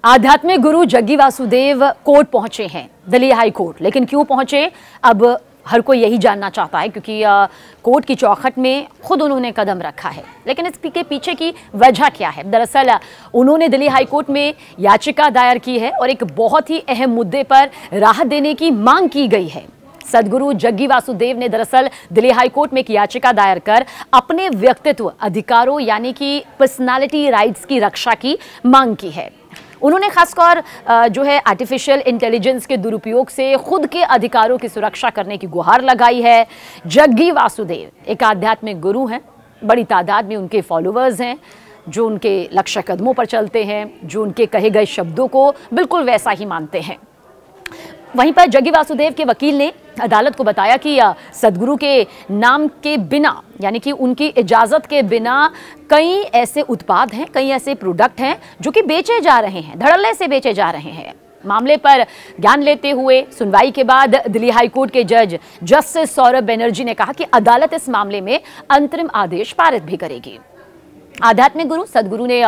आध्यात्मिक गुरु जग्गी वासुदेव कोर्ट पहुंचे हैं, दिल्ली हाई कोर्ट। लेकिन क्यों पहुंचे, अब हर कोई यही जानना चाहता है, क्योंकि कोर्ट की चौखट में खुद उन्होंने कदम रखा है। लेकिन इसके पीछे की वजह क्या है? दरअसल उन्होंने दिल्ली हाई कोर्ट में याचिका दायर की है और एक बहुत ही अहम मुद्दे पर राहत देने की मांग की गई है। सदगुरु जग्गी वासुदेव ने दरअसल दिल्ली हाई कोर्ट में एक याचिका दायर कर अपने व्यक्तित्व अधिकारों यानी कि पर्सनालिटी राइट्स की रक्षा की मांग की है। उन्होंने खासकर जो है आर्टिफिशियल इंटेलिजेंस के दुरुपयोग से खुद के अधिकारों की सुरक्षा करने की गुहार लगाई है। जग्गी वासुदेव एक आध्यात्मिक गुरु हैं, बड़ी तादाद में उनके फॉलोअर्स हैं जो उनके लक्ष्य कदमों पर चलते हैं, जो उनके कहे गए शब्दों को बिल्कुल वैसा ही मानते हैं। वहीं पर जग्गी वासुदेव के वकील ने अदालत को बताया कि सदगुरु के नाम के बिना यानी कि उनकी इजाजत के बिना कई ऐसे उत्पाद हैं, कई ऐसे प्रोडक्ट हैं जो कि बेचे जा रहे हैं, धड़ल्ले से बेचे जा रहे हैं। मामले पर ज्ञान लेते हुए सुनवाई के बाद दिल्ली हाई कोर्ट के जज जस्टिस सौरभ बनर्जी ने कहा कि अदालत इस मामले में अंतरिम आदेश पारित भी करेगी। आध्यात्मिक गुरु सदगुरु ने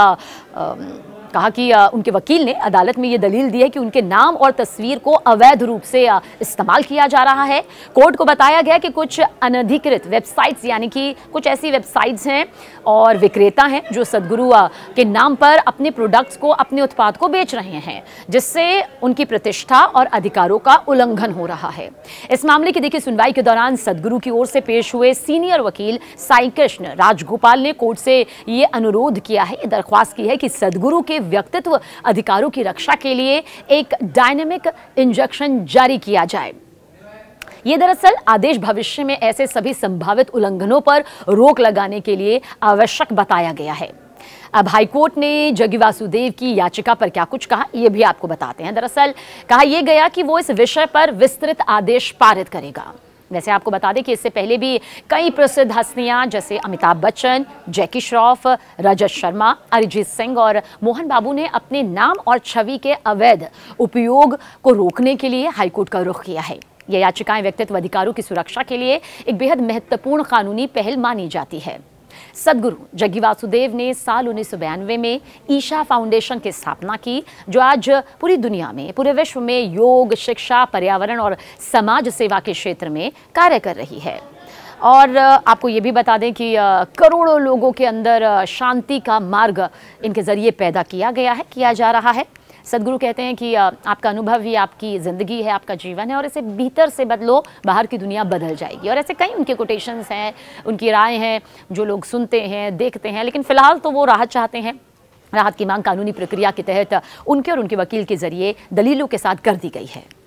कहा कि उनके वकील ने अदालत में यह दलील दी है कि उनके नाम और तस्वीर को अवैध रूप से इस्तेमाल किया जा रहा है। कोर्ट को बताया गया कि कुछ अनधिकृत वेबसाइट्स यानी कि कुछ ऐसी वेबसाइट्स हैं और विक्रेता हैं जो सदगुरु के नाम पर अपने प्रोडक्ट्स को, अपने उत्पाद को बेच रहे हैं, जिससे उनकी प्रतिष्ठा और अधिकारों का उल्लंघन हो रहा है। इस मामले की देखिए सुनवाई के दौरान सदगुरु की ओर से पेश हुए सीनियर वकील साई कृष्ण राजगोपाल ने कोर्ट से ये अनुरोध किया है, दरख्वास्त की है कि सदगुरु के व्यक्तित्व अधिकारों की रक्षा के लिए एक डायनेमिक इंजंक्शन जारी किया जाए। यह दरअसल आदेश भविष्य में ऐसे सभी संभावित उल्लंघनों पर रोक लगाने के लिए आवश्यक बताया गया है। अब हाईकोर्ट ने जग्गी वासुदेव की याचिका पर क्या कुछ कहा, यह भी आपको बताते हैं। दरअसल कहा यह गया कि वो इस विषय पर विस्तृत आदेश पारित करेगा। वैसे आपको बता दें कि इससे पहले भी कई प्रसिद्ध हस्तियां जैसे अमिताभ बच्चन, जैकी श्रॉफ, रजत शर्मा, अरिजीत सिंह और मोहन बाबू ने अपने नाम और छवि के अवैध उपयोग को रोकने के लिए हाईकोर्ट का रुख किया है। ये याचिकाएं व्यक्तित्व अधिकारों की सुरक्षा के लिए एक बेहद महत्वपूर्ण कानूनी पहल मानी जाती है। सदगुरु जग्गी वासुदेव ने साल 1992 में ईशा फाउंडेशन की स्थापना की, जो आज पूरी दुनिया में, पूरे विश्व में योग, शिक्षा, पर्यावरण और समाज सेवा के क्षेत्र में कार्य कर रही है। और आपको ये भी बता दें कि करोड़ों लोगों के अंदर शांति का मार्ग इनके जरिए पैदा किया जा रहा है। सदगुरु कहते हैं कि आपका अनुभव ही आपकी ज़िंदगी है, आपका जीवन है, और इसे भीतर से बदलो, बाहर की दुनिया बदल जाएगी। और ऐसे कई उनके कोटेशंस हैं, उनकी राय हैं जो लोग सुनते हैं, देखते हैं। लेकिन फ़िलहाल तो वो राहत चाहते हैं। राहत की मांग कानूनी प्रक्रिया के तहत उनके और उनके वकील के ज़रिए दलीलों के साथ कर दी गई है।